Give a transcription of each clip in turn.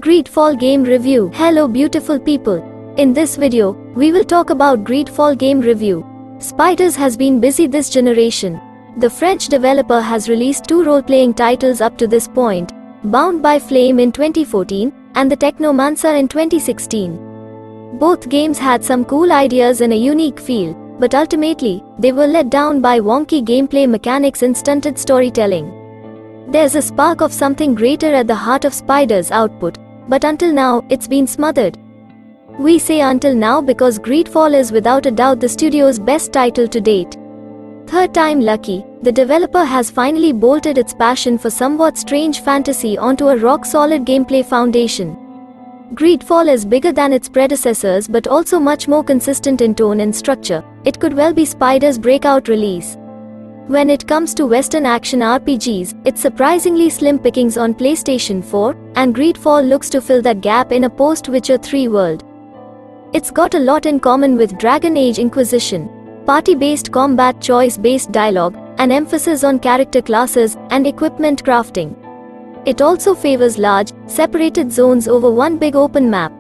GreedFall Game Review. Hello beautiful people. In this video, we will talk about GreedFall Game Review. Spiders has been busy this generation. The French developer has released 2 role-playing titles up to this point, Bound by Flame in 2014 and the Technomancer in 2016. Both games had some cool ideas and a unique feel, but ultimately, they were let down by wonky gameplay mechanics and stunted storytelling. There's a spark of something greater at the heart of Spider's output, but until now, it's been smothered. We say until now because GreedFall is without a doubt the studio's best title to date. Third time lucky, the developer has finally bolted its passion for somewhat strange fantasy onto a rock-solid gameplay foundation. GreedFall is bigger than its predecessors but also much more consistent in tone and structure. It could well be Spider's breakout release. When it comes to Western action RPGs, it's surprisingly slim pickings on PlayStation 4, and GreedFall looks to fill that gap in a post-Witcher 3 world. It's got a lot in common with Dragon Age Inquisition: party-based combat, choice-based dialogue, and emphasis on character classes and equipment crafting. It also favors large, separated zones over one big open map.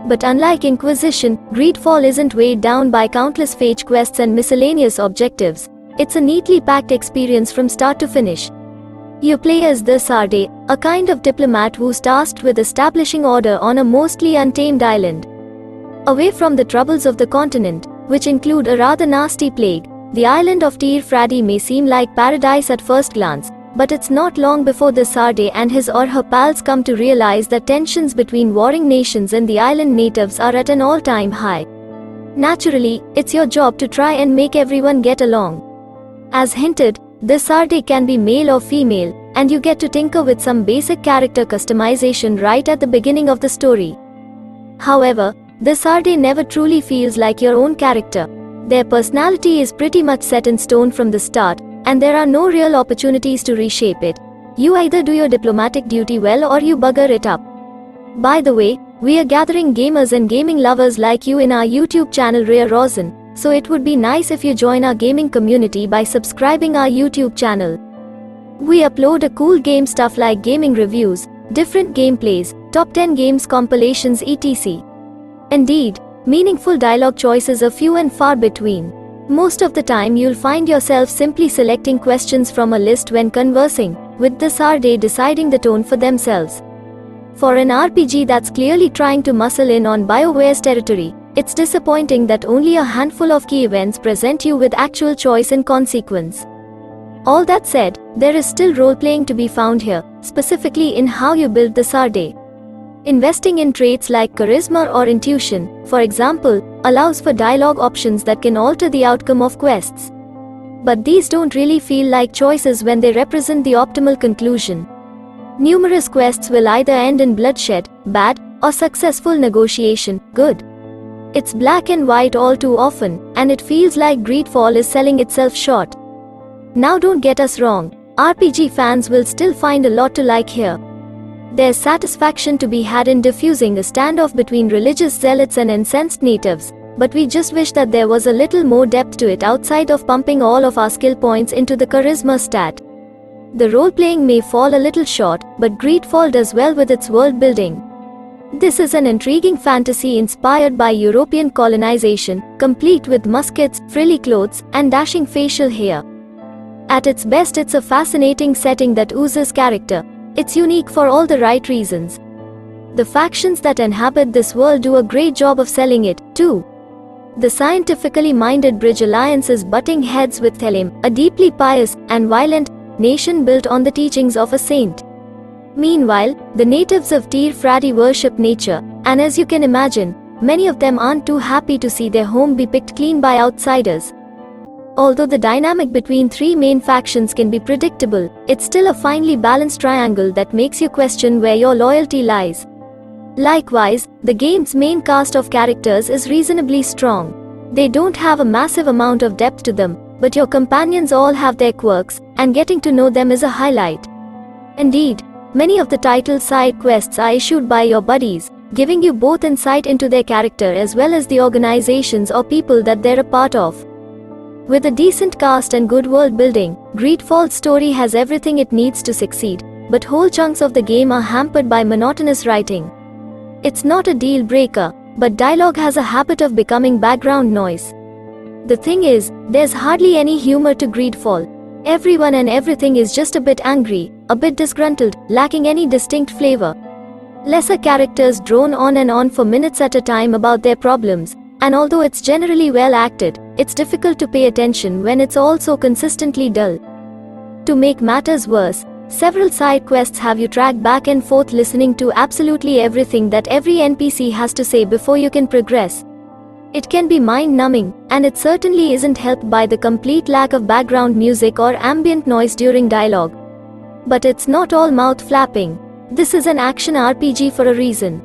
But unlike Inquisition, GreedFall isn't weighed down by countless fetch quests and miscellaneous objectives. It's a neatly packed experience from start to finish. You play as the Sarde, a kind of diplomat who's tasked with establishing order on a mostly untamed island. Away from the troubles of the continent, which include a rather nasty plague, the island of Tir Fradi may seem like paradise at first glance, but it's not long before the Sarde and his or her pals come to realize that tensions between warring nations and the island natives are at an all-time high. Naturally, it's your job to try and make everyone get along. As hinted, the Sarde can be male or female, and you get to tinker with some basic character customization right at the beginning of the story. However, the Sarde never truly feels like your own character. Their personality is pretty much set in stone from the start, and there are no real opportunities to reshape it. You either do your diplomatic duty well or you bugger it up. By the way, we are gathering gamers and gaming lovers like you in our YouTube channel RAYAROZEN, so it would be nice if you join our gaming community by subscribing our YouTube channel. We upload a cool game stuff like gaming reviews, different gameplays, top 10 games compilations etc. Indeed, meaningful dialogue choices are few and far between. Most of the time you'll find yourself simply selecting questions from a list when conversing, with the Sarde deciding the tone for themselves. For an RPG that's clearly trying to muscle in on BioWare's territory, it's disappointing that only a handful of key events present you with actual choice and consequence. All that said, there is still role-playing to be found here, specifically in how you build the Sarde. Investing in traits like charisma or intuition, for example, allows for dialogue options that can alter the outcome of quests. But these don't really feel like choices when they represent the optimal conclusion. Numerous quests will either end in bloodshed, bad, or successful negotiation, good. It's black and white all too often, and it feels like GreedFall is selling itself short. Now don't get us wrong, RPG fans will still find a lot to like here. There's satisfaction to be had in diffusing a standoff between religious zealots and incensed natives, but we just wish that there was a little more depth to it outside of pumping all of our skill points into the charisma stat. The role-playing may fall a little short, but GreedFall does well with its world building. This is an intriguing fantasy inspired by European colonization, complete with muskets, frilly clothes, and dashing facial hair. At its best, it's a fascinating setting that oozes character. It's unique for all the right reasons. The factions that inhabit this world do a great job of selling it, too. The scientifically minded Bridge Alliance is butting heads with Thelem, a deeply pious and violent nation built on the teachings of a saint. Meanwhile, the natives of Tir Fradi worship nature, and as you can imagine, many of them aren't too happy to see their home be picked clean by outsiders. Although the dynamic between 3 main factions can be predictable, it's still a finely balanced triangle that makes you question where your loyalty lies. Likewise, the game's main cast of characters is reasonably strong. They don't have a massive amount of depth to them, but your companions all have their quirks, and getting to know them is a highlight. Indeed, many of the title's side quests are issued by your buddies, giving you both insight into their character as well as the organizations or people that they're a part of. With a decent cast and good world building, GreedFall's story has everything it needs to succeed. but whole chunks of the game are hampered by monotonous writing. It's not a deal breaker, but dialogue has a habit of becoming background noise. The thing is, there's hardly any humor to GreedFall. Everyone and everything is just a bit angry, a bit disgruntled, lacking any distinct flavor. Lesser characters drone on and on for minutes at a time about their problems, and although it's generally well acted, it's difficult to pay attention when it's all so consistently dull. To make matters worse, several side quests have you track back and forth listening to absolutely everything that every NPC has to say before you can progress. It can be mind-numbing, and it certainly isn't helped by the complete lack of background music or ambient noise during dialogue. But it's not all mouth-flapping. This is an action RPG for a reason.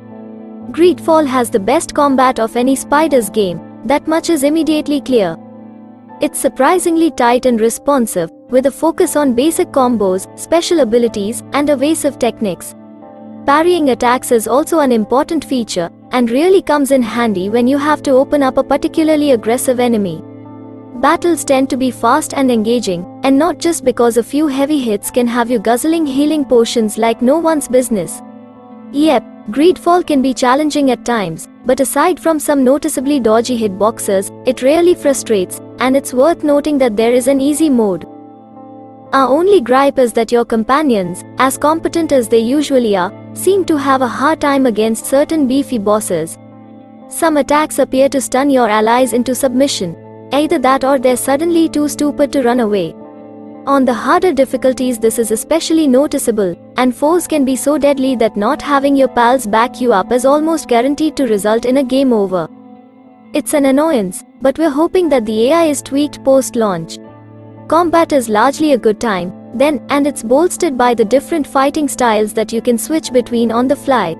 GreedFall has the best combat of any Spiders game, that much is immediately clear. It's surprisingly tight and responsive, with a focus on basic combos, special abilities, and evasive techniques. Parrying attacks is also an important feature, and really comes in handy when you have to open up a particularly aggressive enemy. Battles tend to be fast and engaging, and not just because a few heavy hits can have you guzzling healing potions like no one's business. Yep, GreedFall can be challenging at times, but aside from some noticeably dodgy hitboxes, it rarely frustrates, and it's worth noting that there is an easy mode. Our only gripe is that your companions, as competent as they usually are, seem to have a hard time against certain beefy bosses. Some attacks appear to stun your allies into submission. Either that or they're suddenly too stupid to run away. On the harder difficulties this is especially noticeable, and foes can be so deadly that not having your pals back you up is almost guaranteed to result in a game over. It's an annoyance, but we're hoping that the AI is tweaked post-launch. Combat is largely a good time, then, and it's bolstered by the different fighting styles that you can switch between on the fly.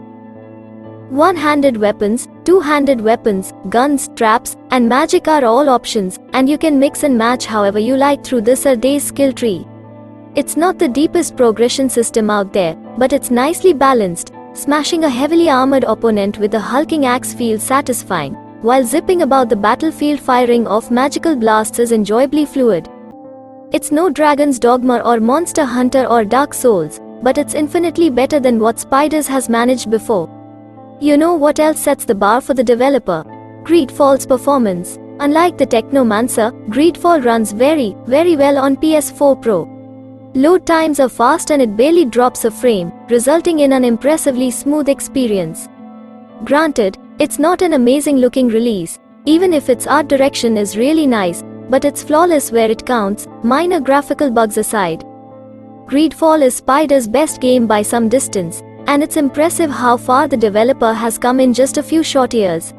One-handed weapons, two-handed weapons, guns, traps, and magic are all options, and you can mix and match however you like through this day's skill tree. It's not the deepest progression system out there, but it's nicely balanced. Smashing a heavily armored opponent with a hulking axe feels satisfying, while zipping about the battlefield firing off magical blasts is enjoyably fluid. It's no Dragon's Dogma or Monster Hunter or Dark Souls, but it's infinitely better than what Spiders has managed before. You know what else sets the bar for the developer? GreedFall's performance. Unlike the Technomancer, GreedFall runs very well on PS4 Pro. Load times are fast and it barely drops a frame, resulting in an impressively smooth experience. Granted, it's not an amazing-looking release, even if its art direction is really nice, but it's flawless where it counts, minor graphical bugs aside. GreedFall is Spiders' best game by some distance, and it's impressive how far the developer has come in just a few short years.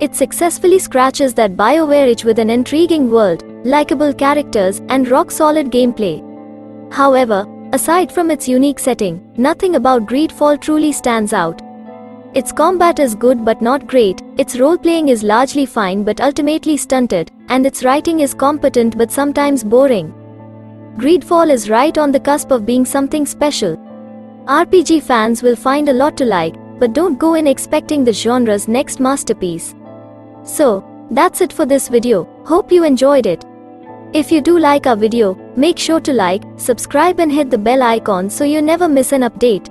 It successfully scratches that BioWare itch with an intriguing world, likable characters, and rock-solid gameplay. However, aside from its unique setting, nothing about GreedFall truly stands out. Its combat is good but not great, its role-playing is largely fine but ultimately stunted, and its writing is competent but sometimes boring. GreedFall is right on the cusp of being something special. RPG fans will find a lot to like, but don't go in expecting the genre's next masterpiece. So, that's it for this video. Hope you enjoyed it. If you do like our video, make sure to like, subscribe and hit the bell icon so you never miss an update.